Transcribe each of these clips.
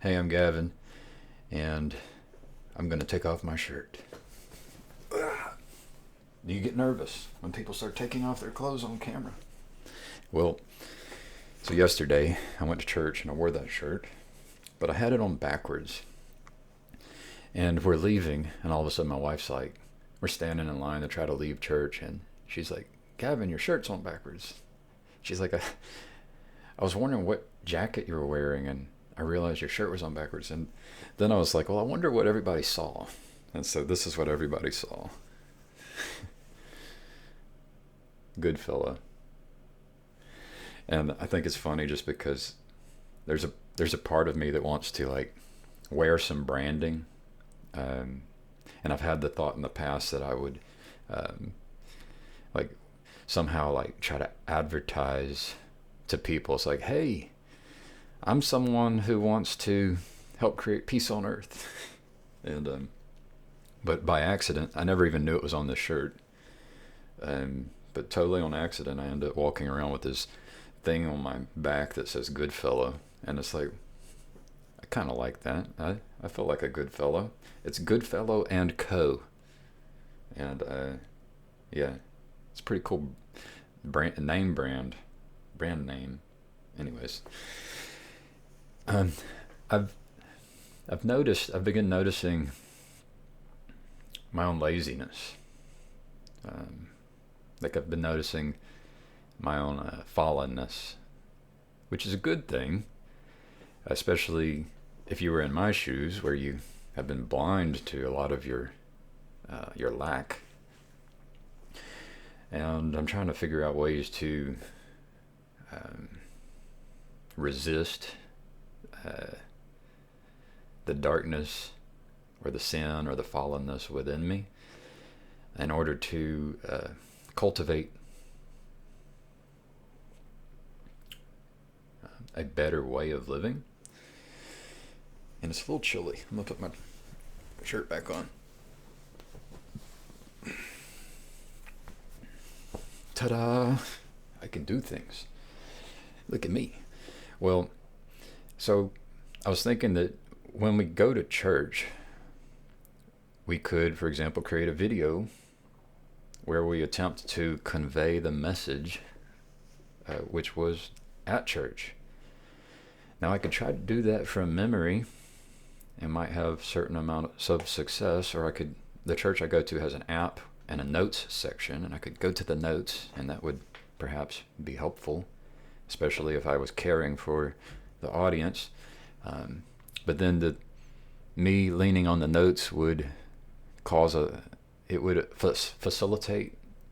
Hey, I'm Gavin, and I'm going to take off my shirt. Do you get nervous when people start taking off their clothes on camera? Well, so yesterday I went to church and I wore that shirt, but I had it on backwards. And we're leaving, and all of a sudden my wife's like, we're standing in line to try to leave church, and she's like, Gavin, your shirt's on backwards. She's like, I was wondering what jacket you were wearing, and I realized your shirt was on backwards. And then I was like, well, I wonder what everybody saw. And so this is what everybody saw. Goodfellow. And I think it's funny just because there's a part of me that wants to like wear some branding. And I've had the thought in the past that I would like somehow like try to advertise to people. It's like, hey, I'm someone who wants to help create peace on earth. And but by accident, I never even knew it was on this shirt. But totally on accident, I ended up walking around with this thing on my back that says Goodfellow. And it's like, I kind of like that. I feel like a good fellow. It's Goodfellow and Co. And yeah, it's a pretty cool brand name. Anyways, I've begun noticing my own laziness. Like I've been noticing my own fallenness, which is a good thing, especially if you were in my shoes, where you have been blind to a lot of your lack. And I'm trying to figure out ways to resist the darkness or the sin or the fallenness within me in order to cultivate a better way of living. And it's a little chilly. I'm going to put my shirt back on. Ta-da! I can do things. Look at me. Well, so I was thinking that when we go to church, we could, for example, create a video where we attempt to convey the message which was at church. Now I could try to do that from memory and might have certain amount of success, or the church I go to has an app and a notes section, and I could go to the notes, and that would perhaps be helpful, especially if I was caring for the audience. But then me leaning on the notes would facilitate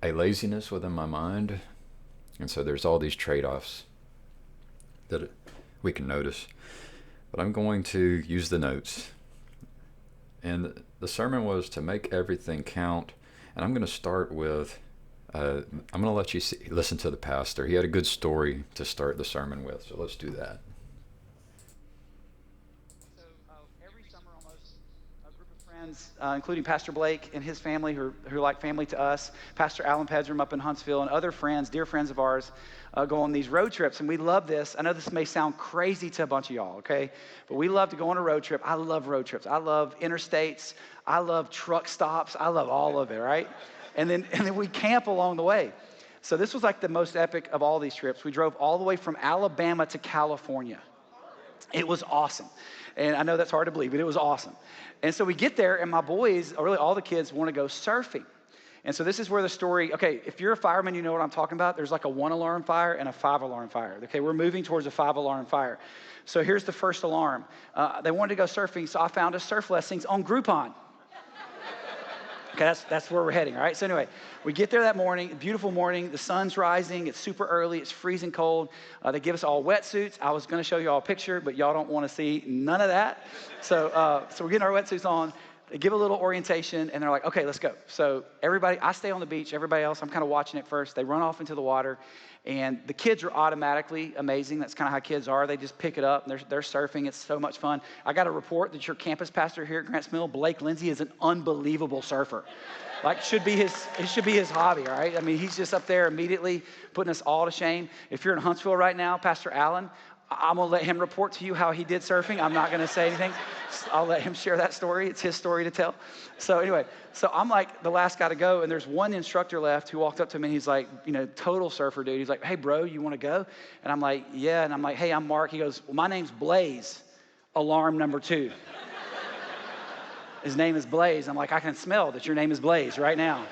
a laziness within my mind. And so there's all these trade-offs that we can notice. But I'm going to use the notes. And the sermon was to make everything count. And I'm going to start with, I'm going to let you listen to the pastor. He had a good story to start the sermon with. So let's do that. Every summer almost, a group of friends, including Pastor Blake and his family, who are like family to us, Pastor Alan Pedram up in Huntsville, and other friends, dear friends of ours, go on these road trips, and we love this. I know this may sound crazy to a bunch of y'all, okay? But we love to go on a road trip. I love road trips. I love interstates. I love truck stops. I love all of it, right? And then we camp along the way. So this was like the most epic of all these trips. We drove all the way from Alabama to California. It was awesome. And I know that's hard to believe, but it was awesome. And so we get there, and my boys, or really all the kids, want to go surfing. And so this is where the story, okay, if you're a fireman, you know what I'm talking about. There's like a 1-alarm fire and a 5-alarm fire. Okay, we're moving towards a 5-alarm fire. So here's the first alarm. They wanted to go surfing, so I found us surf lessons on Groupon. Okay, that's where we're heading, all right? So anyway, we get there that morning, beautiful morning. The sun's rising. It's super early. It's freezing cold. They give us all wetsuits. I was going to show you all a picture, but y'all don't want to see none of that. So we're getting our wetsuits on. They give a little orientation, and they're like, okay, let's go. So everybody, I stay on the beach. Everybody else, I'm kind of watching it first. They run off into the water, and the kids are automatically amazing. That's kind of how kids are. They just pick it up, and they're surfing. It's so much fun. I got a report that your campus pastor here at Grants Mill, Blake Lindsay, is an unbelievable surfer. Like, it should be his hobby, all right? I mean, he's just up there immediately putting us all to shame. If you're in Huntsville right now, Pastor Allen, I'm going to let him report to you how he did surfing. I'm not going to say anything. I'll let him share that story. It's his story to tell. So anyway, so I'm like the last guy to go, and there's one instructor left who walked up to me, and he's like, total surfer dude. He's like, hey, bro, you want to go? And I'm like, yeah. And I'm like, hey, I'm Mark. He goes, well, my name's Blaze, alarm number 2. His name is Blaze. I'm like, I can smell that your name is Blaze right now.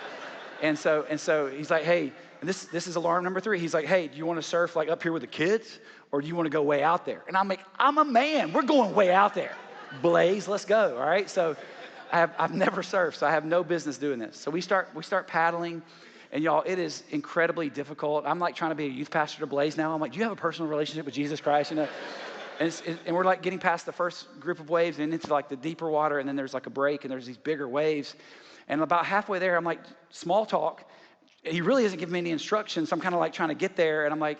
And so he's like, hey, and this is alarm number 3. He's like, hey, do you want to surf like up here with the kids, or do you want to go way out there? And I'm like, I'm a man. We're going way out there. Blaze, let's go. All right. So I've never surfed, so I have no business doing this. So we start paddling, and y'all, it is incredibly difficult. I'm like trying to be a youth pastor to Blaze now. I'm like, do you have a personal relationship with Jesus Christ? And we're like getting past the first group of waves and into like the deeper water, and then there's like a break, and there's these bigger waves. And about halfway there, I'm like, small talk. He really isn't giving me any instructions, so I'm kind of like trying to get there, and I'm like,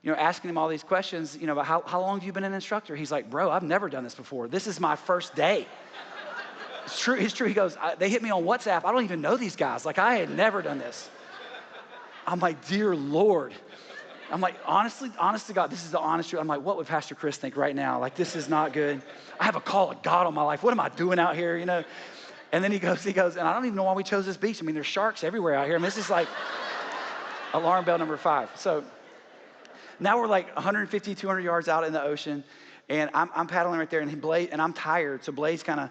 asking him all these questions, about how long have you been an instructor? He's like, bro, I've never done this before. This is my first day. It's true. He goes, they hit me on WhatsApp. I don't even know these guys. Like, I had never done this. I'm like, dear Lord. I'm like, honest to God, this is the honest truth. I'm like, what would Pastor Chris think right now? Like, this is not good. I have a call of God on my life. What am I doing out here, And then he goes, and I don't even know why we chose this beach. I mean, there's sharks everywhere out here. I mean, this is like alarm bell number 5. So now we're like 150, 200 yards out in the ocean, and I'm paddling right there, and I'm tired. So Blaze kind of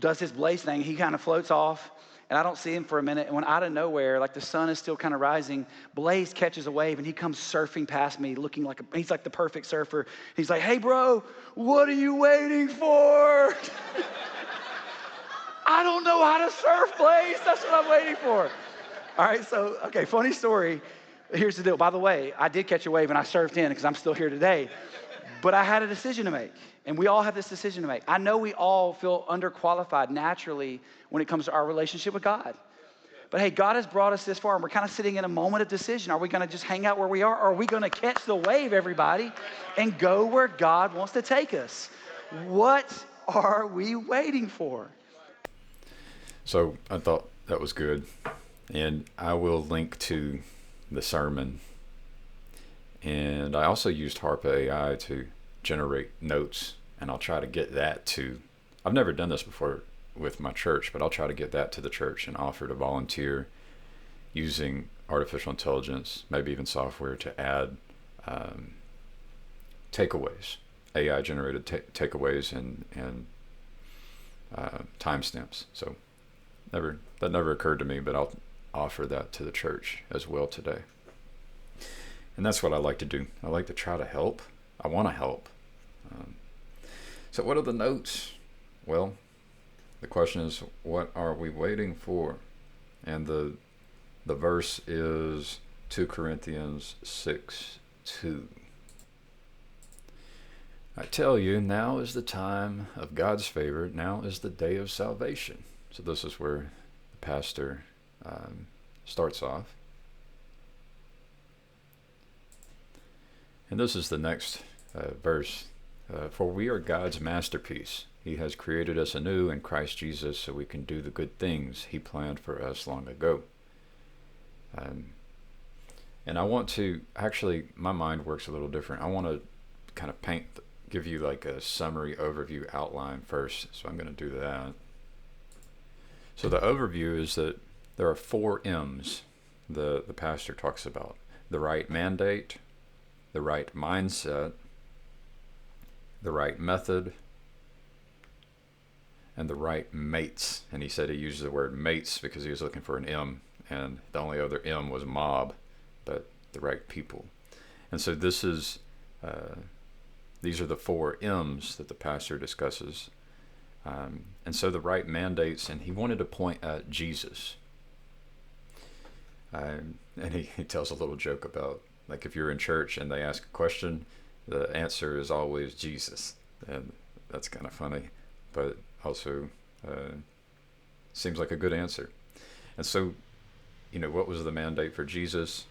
does his Blaze thing. He kind of floats off, and I don't see him for a minute. And when out of nowhere, like the sun is still kind of rising, Blaze catches a wave, and he comes surfing past me, looking like he's like the perfect surfer. He's like, hey, bro, what are you waiting for? I don't know how to surf, Blaze. That's what I'm waiting for. All right, so, okay, funny story. Here's the deal. By the way, I did catch a wave, and I surfed in because I'm still here today. But I had a decision to make, and we all have this decision to make. I know we all feel underqualified naturally when it comes to our relationship with God. But hey, God has brought us this far, and we're kind of sitting in a moment of decision. Are we going to just hang out where we are, or are we going to catch the wave, everybody, and go where God wants to take us? What are we waiting for? So I thought that was good. And I will link to the sermon. And I also used Harpa AI to generate notes. And I'll try to get that to, I've never done this before with my church, but I'll try to get that to the church and offer to volunteer using artificial intelligence, maybe even software, to add takeaways, AI generated takeaways and timestamps. So that never occurred to me, but I'll offer that to the church as well today. And that's what I like to do. I like to try to help. I want to help. So what are the notes? Well, the question is, what are we waiting for? And the verse is 2 Corinthians 6:2. I tell you, now is the time of God's favor. Now is the day of salvation. So this is where the pastor starts off. And this is the next verse. For we are God's masterpiece. He has created us anew in Christ Jesus so we can do the good things He planned for us long ago. And I want to, actually, my mind works a little different. I want to kind of give you like a summary overview outline first. So I'm going to do that. So the overview is that there are 4 M's the pastor talks about. The right mandate, the right mindset, the right method, and the right mates. And he said he used the word mates because he was looking for an M, and the only other M was mob, but the right people. And so this is these are the 4 M's that the pastor discusses. And so the right mandates, and he wanted to point at Jesus. And he tells a little joke about, like, if you're in church and they ask a question, the answer is always Jesus. And that's kind of funny, but also seems like a good answer. And so, what was the mandate for Jesus?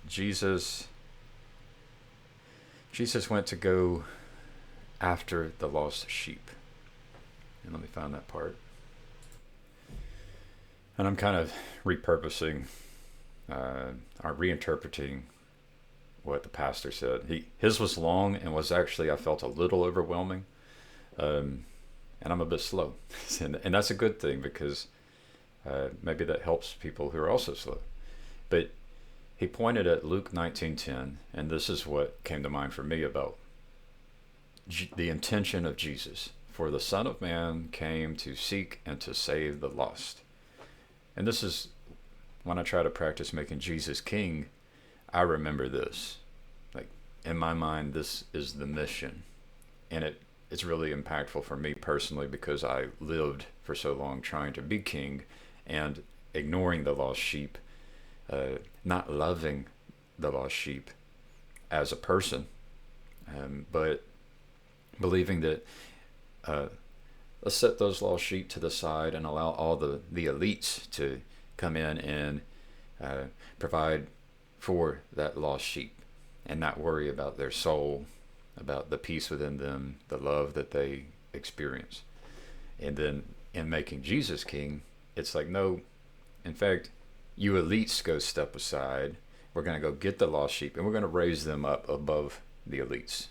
Jesus went to go after the lost sheep. And let me find that part. And I'm kind of repurposing or reinterpreting what the pastor said. His was long and was actually, I felt, a little overwhelming, and I'm a bit slow, and that's a good thing because maybe that helps people who are also slow. But he pointed at Luke 19:10, and this is what came to mind for me about the intention of Jesus. For the Son of Man came to seek and to save the lost. And this is when I try to practice making Jesus king, I remember this. Like in my mind, this is the mission. And it's really impactful for me personally because I lived for so long trying to be king and ignoring the lost sheep, not loving the lost sheep as a person, but believing that let's set those lost sheep to the side and allow all the elites to come in and provide for that lost sheep and not worry about their soul, about the peace within them, the love that they experience. And then in making Jesus king, it's like, no, in fact, you elites go step aside. We're going to go get the lost sheep and we're going to raise them up above the elites.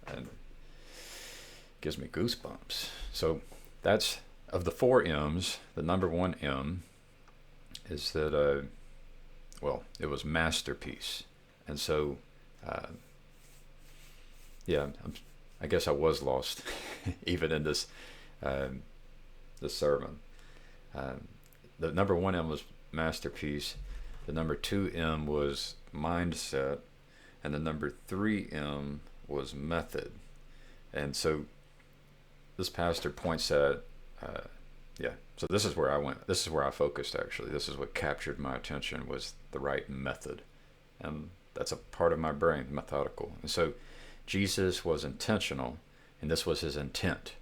And gives me goosebumps. So that's, of the 4 M's, the number 1 M is that, it was masterpiece. And so, I guess I was lost even in this sermon. The number 1 M was masterpiece. The number 2 M was mindset. And the number 3 M was method. And so this pastor points at, so this is where I went. This is where I focused, actually. This is what captured my attention, was the right method. And that's a part of my brain, methodical. And so Jesus was intentional, and this was his intent,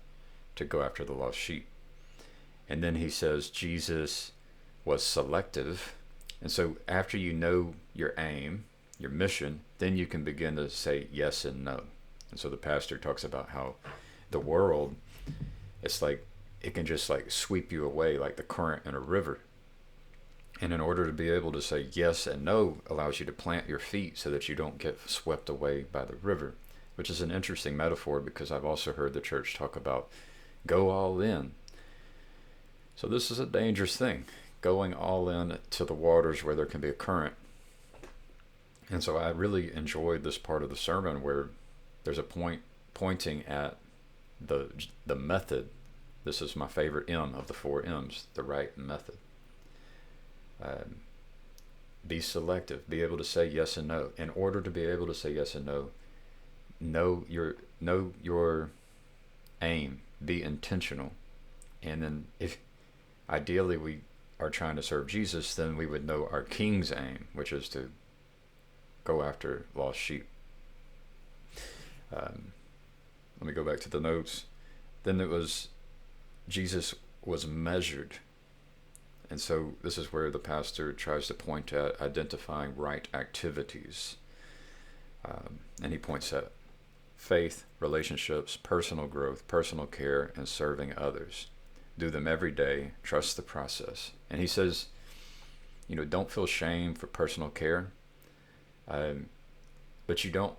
to go after the lost sheep. And then he says Jesus was selective. And so after you know your aim, your mission, then you can begin to say yes and no. And so the pastor talks about how the world, it's like it can just like sweep you away like the current in a river. And in order to be able to say yes and no allows you to plant your feet so that you don't get swept away by the river, which is an interesting metaphor because I've also heard the church talk about go all in. So this is a dangerous thing, going all in to the waters where there can be a current. And so I really enjoyed this part of the sermon where there's a point pointing at the method. This is my favorite M of the 4 M's, the right method. Be selective, be able to say yes and no. In order to be able to say yes and no, know your aim, be intentional. And then if ideally we are trying to serve Jesus, then we would know our king's aim, which is to go after lost sheep. Let me go back to the notes. Then it was Jesus was measured. And so this is where the pastor tries to point at identifying right activities. And he points at faith, relationships, personal growth, personal care, and serving others. Do them every day. Trust the process. And he says, don't feel shame for personal care. But you don't,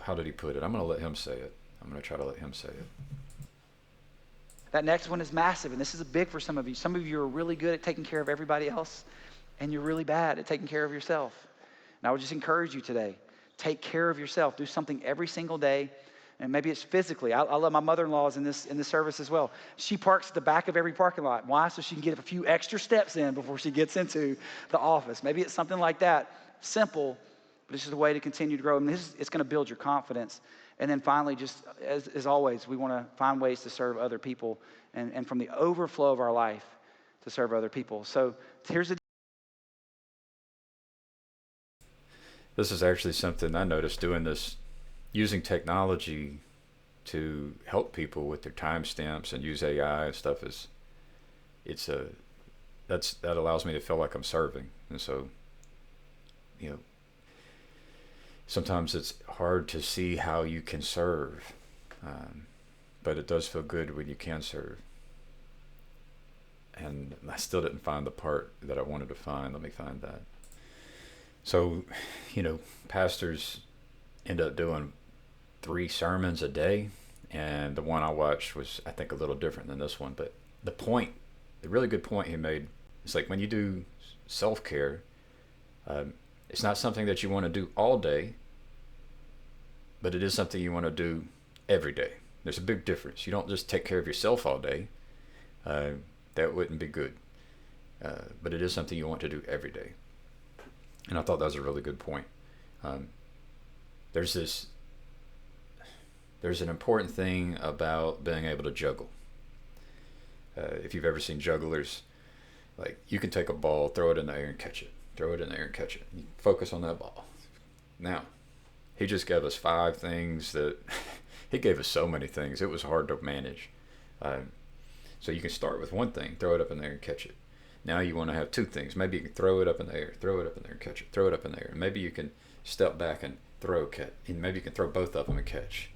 how did he put it? I'm going to let him say it. I'm going to try to let him say it. That next one is massive, and this is big for some of you. Some of you are really good at taking care of everybody else, and you're really bad at taking care of yourself. And I would just encourage you today, take care of yourself. Do something every single day, and maybe it's physically. I love my mother-in-law is in this service as well. She parks at the back of every parking lot. Why? So she can get a few extra steps in before she gets into the office. Maybe it's something like that, simple, but it's just a way to continue to grow. And it's going to build your confidence. And then finally, just as always, we want to find ways to serve other people and from the overflow of our life to serve other people. So here's the... This is actually something I noticed doing this, using technology to help people with their timestamps and use AI and stuff that allows me to feel like I'm serving. And so, sometimes it's hard to see how you can serve, but it does feel good when you can serve. And I still didn't find the part that I wanted to find. Let me find that. So, pastors end up doing 3 sermons a day, and the one I watched was, I think, a little different than this one. But the point, the really good point he made, is like when you do self care, it's not something that you want to do all day, but it is something you want to do every day. There's a big difference. You don't just take care of yourself all day. Uh, that wouldn't be good. But it is something you want to do every day. And I thought that was a really good point. Um, there's an important thing about being able to juggle. If you've ever seen jugglers, like you can take a ball, throw it in the air and catch it. Throw it in the air and catch it. You focus on that ball. Now, he just gave us 5 things that he gave us so many things. It was hard to manage. So you can start with one thing, throw it up in the air and catch it. Now you want to have 2 things. Maybe you can throw it up in the air, throw it up in the air and catch it, throw it up in the air. And maybe you can step back and throw, catch. And maybe you can throw both of them and catch.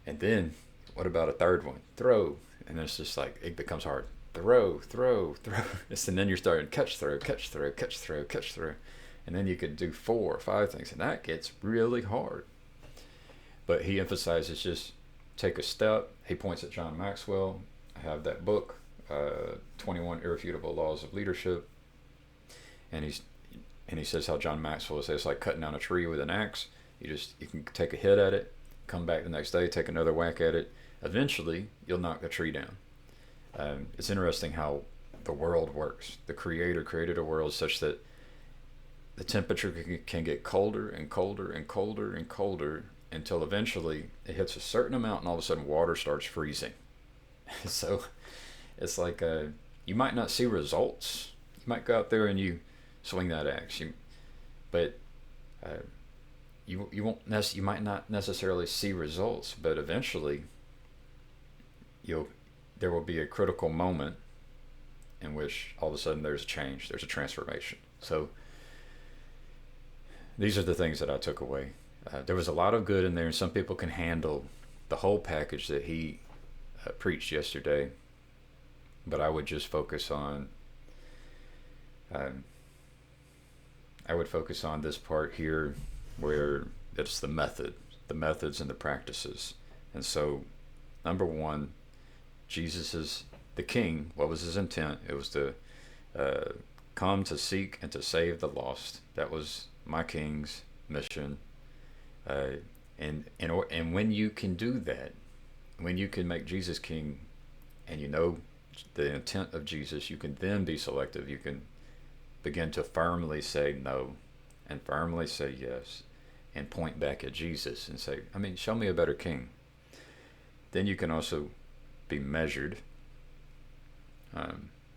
And then, what about a third one? Throw. And it's just like, it becomes hard. Throw. And then you're starting catch, throw, catch, throw, catch, throw, catch, throw. And then you could do 4 or 5 things. And that gets really hard. But he emphasizes just take a step. He points at John Maxwell. I have that book, 21 Irrefutable Laws of Leadership. And he says how John Maxwell says it's like cutting down a tree with an axe. You can take a hit at it, come back the next day, take another whack at it. Eventually, you'll knock the tree down. It's interesting how the world works. The Creator created a world such that the temperature can get colder and colder and colder and colder until eventually it hits a certain amount and all of a sudden water starts freezing. So it's like you might not see results. You might go out there and you swing that axe, but you might not necessarily see results. But eventually, there will be a critical moment in which all of a sudden there's a change, there's a transformation. So these are the things that I took away. There was a lot of good in there, and some people can handle the whole package that he preached yesterday. But I would just focus on. I would focus on this part here, where it's the methods and the practices. And so, number 1, Jesus is the King. What was his intent? It was to come to seek and to save the lost. That was my King's mission. And when you can do that, when you can make Jesus King, and you know the intent of Jesus, you can then be selective. You can begin to firmly say no and firmly say yes and point back at Jesus and say, show me a better King. Then you can also be measured,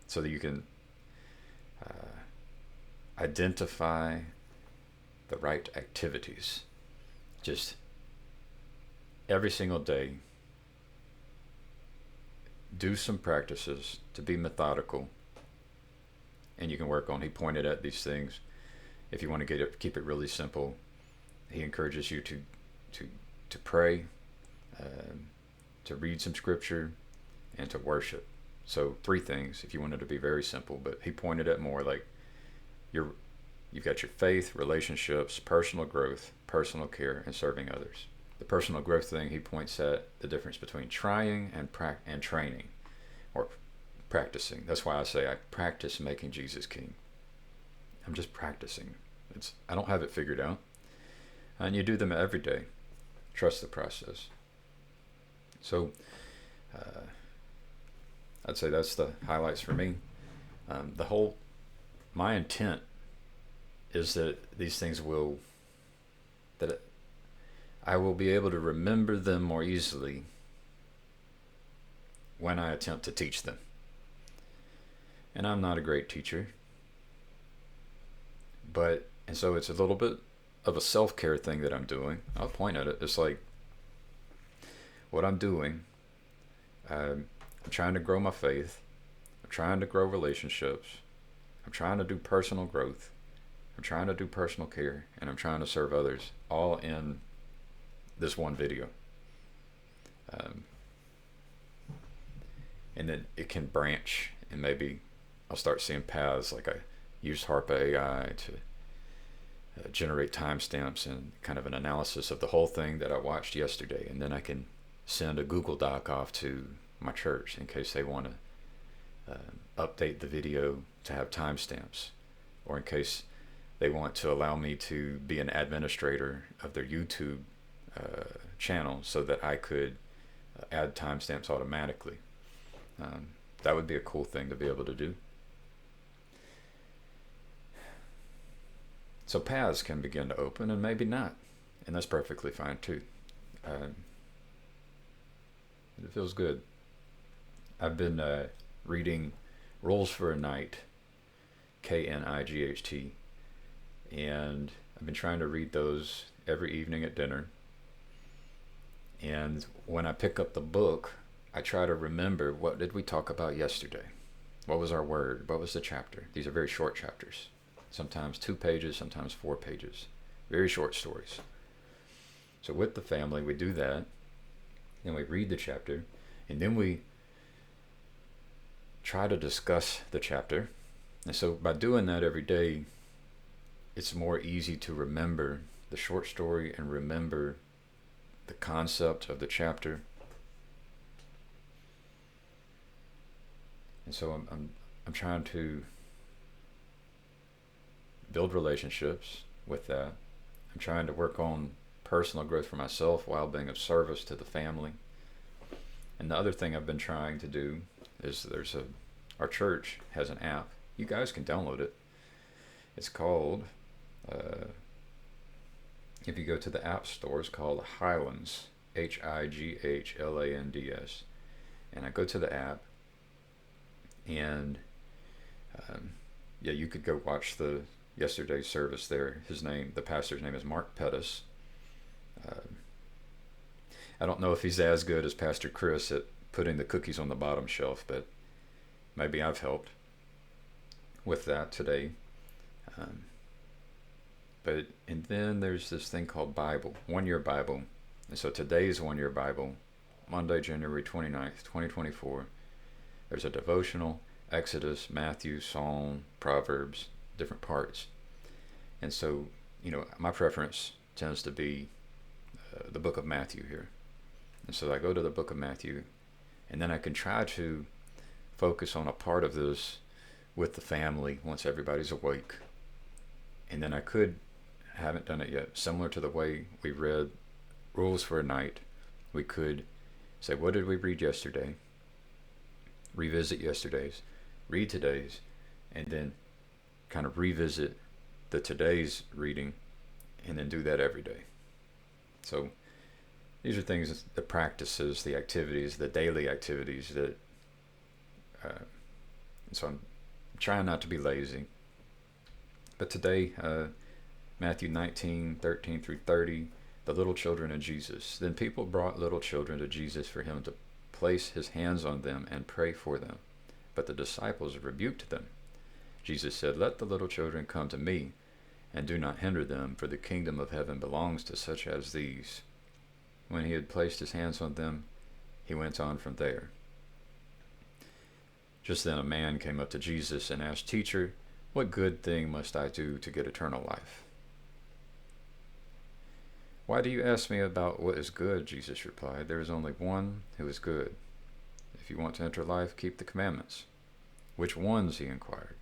so that you can identify the right activities. Just every single day, do some practices to be methodical, and you can work on. He pointed at these things. If you want to keep it really simple, he encourages you to pray, to read some scripture, and to worship. So 3 things if you want it to be very simple. But he pointed at more like you've got your faith, relationships, personal growth, personal care, and serving others. The personal growth thing, he points at the difference between trying and training, or practicing. That's why I say I practice making Jesus King. I'm just practicing. I don't have it figured out. And you do them every day. Trust the process. So I'd say that's the highlights for me. My intent is that these things I will be able to remember them more easily when I attempt to teach them. And I'm not a great teacher, and so it's a little bit of a self-care thing that I'm doing. I'll point at it. It's like what I'm doing. I'm trying to grow my faith. I'm trying to grow relationships. I'm trying to do personal growth. I'm trying to do personal care, and I'm trying to serve others, all in this one video. And then it can branch, and maybe I'll start seeing paths. Like I used HARPA AI generate timestamps and kind of an analysis of the whole thing that I watched yesterday, and then I can send a Google Doc off to my church in case they want to update the video to have timestamps, or in case they want to allow me to be an administrator of their YouTube channel so that I could add timestamps automatically. That would be a cool thing to be able to do. So paths can begin to open, and maybe not, and that's perfectly fine too. It feels good. I've been reading Rules for a Night, Knight, and I've been trying to read those every evening at dinner. And when I pick up the book, I try to remember, what did we talk about yesterday? What was our word? What was the chapter? These are very short chapters. Sometimes 2 pages, sometimes 4 pages. Very short stories. So with the family, we do that, and we read the chapter, and then we try to discuss the chapter. And so by doing that every day, it's more easy to remember the short story and remember the concept of the chapter. And so I'm trying to build relationships with that. I'm trying to work on personal growth for myself while being of service to the family. And the other thing I've been trying to do is our church has an app. You guys can download it. It's called, if you go to the app store, it's called Highlands, Highlands. And I go to the app, and you could go watch yesterday's service there. The pastor's name is Mark Pettis. I don't know if he's as good as Pastor Chris at putting the cookies on the bottom shelf, but maybe I've helped with that today. And then there's this thing called Bible, 1 Year Bible. And so today's 1 Year Bible, Monday, January 29th, 2024. There's a devotional, Exodus, Matthew, Psalm, Proverbs, different parts. And so, my preference tends to be the book of Matthew here. And so I go to the book of Matthew, and then I can try to focus on a part of this with the family once everybody's awake. And then haven't done it yet, similar to the way we read Rules for a Night, we could say, what did we read yesterday? Revisit yesterday's, read today's, and then kind of revisit the today's reading, and then do that every day. So these are things, the practices, the activities, the daily activities that, so I'm trying not to be lazy. But today, Matthew 19:13 through 30, the little children of Jesus. Then people brought little children to Jesus for him to place his hands on them and pray for them. But the disciples rebuked them. Jesus said, "Let the little children come to me, and do not hinder them, for the kingdom of heaven belongs to such as these." When he had placed his hands on them, he went on from there. Just then a man came up to Jesus and asked, "Teacher, what good thing must I do to get eternal life?" "Why do you ask me about what is good?" Jesus replied. "There is only one who is good. If you want to enter life, keep the commandments." "Which ones?" he inquired.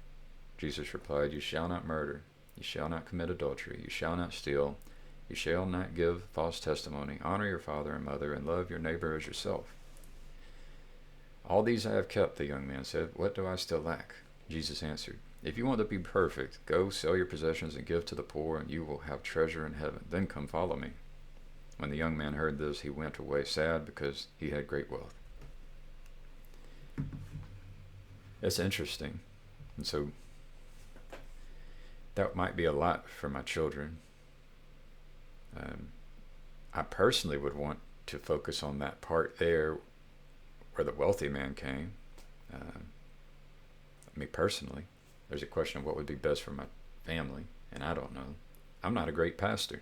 Jesus replied, "You shall not murder. You shall not commit adultery. You shall not steal. You shall not give false testimony. Honor your father and mother, and love your neighbor as yourself." "All these I have kept," the young man said. "What do I still lack?" Jesus answered, "If you want to be perfect, go sell your possessions and give to the poor, and you will have treasure in heaven. Then come follow me." When the young man heard this, he went away sad because he had great wealth. That's interesting. And so that might be a lot for my children. I personally would want to focus on that part there where the wealthy man came. Me personally, there's a question of what would be best for my family, and I don't know. I'm not a great pastor.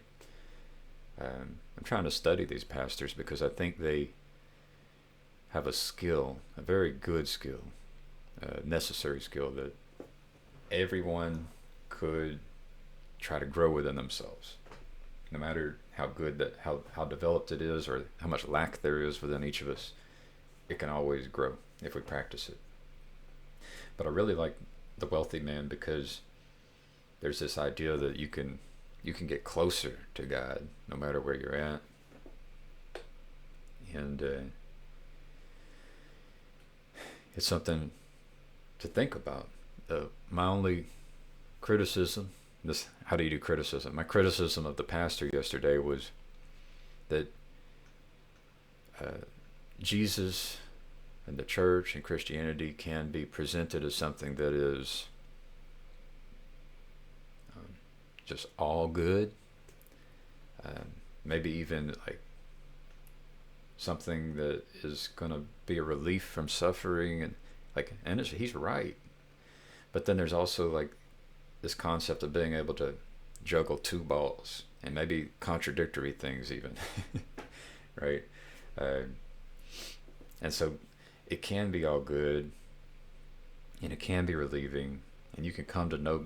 I'm trying to study these pastors because I think they have a skill, a very good skill, a necessary skill that everyone could try to grow within themselves. No matter how good that, how developed it is, or how much lack there is within each of us, it can always grow if we practice it. But I really like the wealthy man because there's this idea that you can get closer to God no matter where you're at. And it's something to think about. My only criticism, this, how do you do criticism? My criticism of the pastor yesterday was that Jesus and the church and Christianity can be presented as something that is just all good, maybe even like something that is going to be a relief from suffering, and like, and he's right. But then there's also like this concept of being able to juggle two balls and maybe contradictory things even, right? And so it can be all good, and it can be relieving, and you can come to know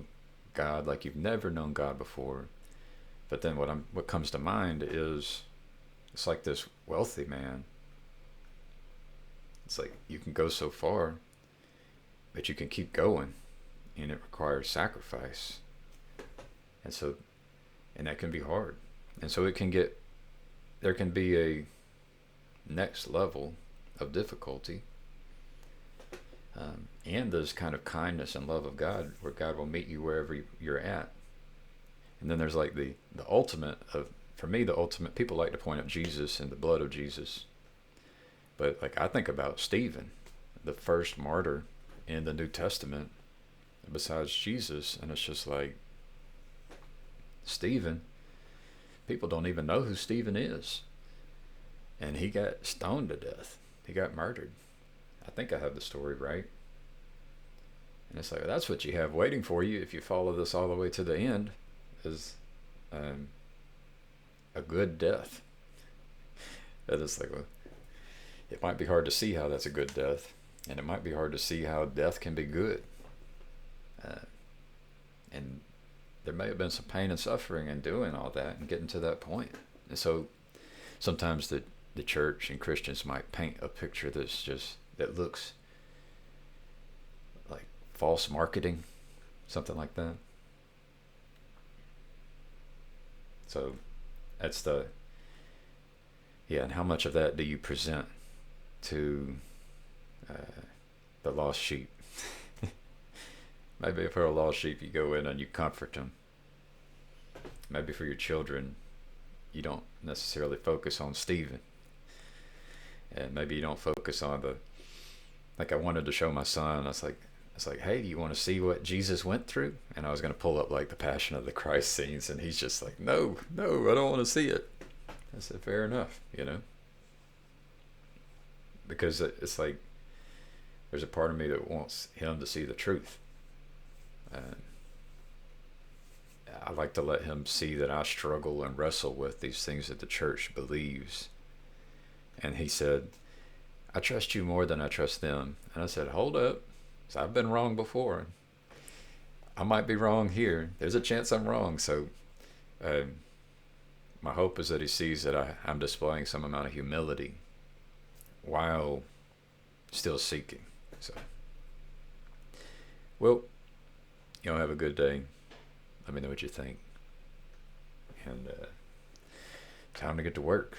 God like you've never known God before. But then what comes to mind is, it's like this wealthy man. It's like you can go so far, but you can keep going, and it requires sacrifice. And that can be hard. And so there can be a next level of difficulty, and this kind of kindness and love of God, where God will meet you wherever you're at. And then there's like the ultimate of, for me, the ultimate, people like to point out Jesus and the blood of Jesus. But like, I think about Stephen, the first martyr in the New Testament besides Jesus, and it's just like, Stephen, people don't even know who Stephen is. And he got stoned to death. He got murdered. I think I have the story right. And it's like, that's what you have waiting for you if you follow this all the way to the end, is a good death. That is like, it might be hard to see how that's a good death, and it might be hard to see how death can be good. And there may have been some pain and suffering in doing all that and getting to that point. And so sometimes the church and Christians might paint a picture that looks like false marketing, something like that. So that's and how much of that do you present to the lost sheep? Maybe for a lost sheep, you go in and you comfort them. Maybe for your children, you don't necessarily focus on Stephen. And maybe you don't focus on like I wanted to show my son, I was like, hey, do you want to see what Jesus went through? And I was going to pull up like the Passion of the Christ scenes, and he's just like, no, I don't want to see it. I said, fair enough, because it's like, there's a part of me that wants him to see the truth. I like to let him see that I struggle and wrestle with these things that the church believes. And he said, I trust you more than I trust them. And I said, hold up. So I've been wrong before. I might be wrong here. There's a chance I'm wrong. So my hope is that he sees that I'm displaying some amount of humility while still seeking. So, well, have a good day. Let me know what you think. And time to get to work.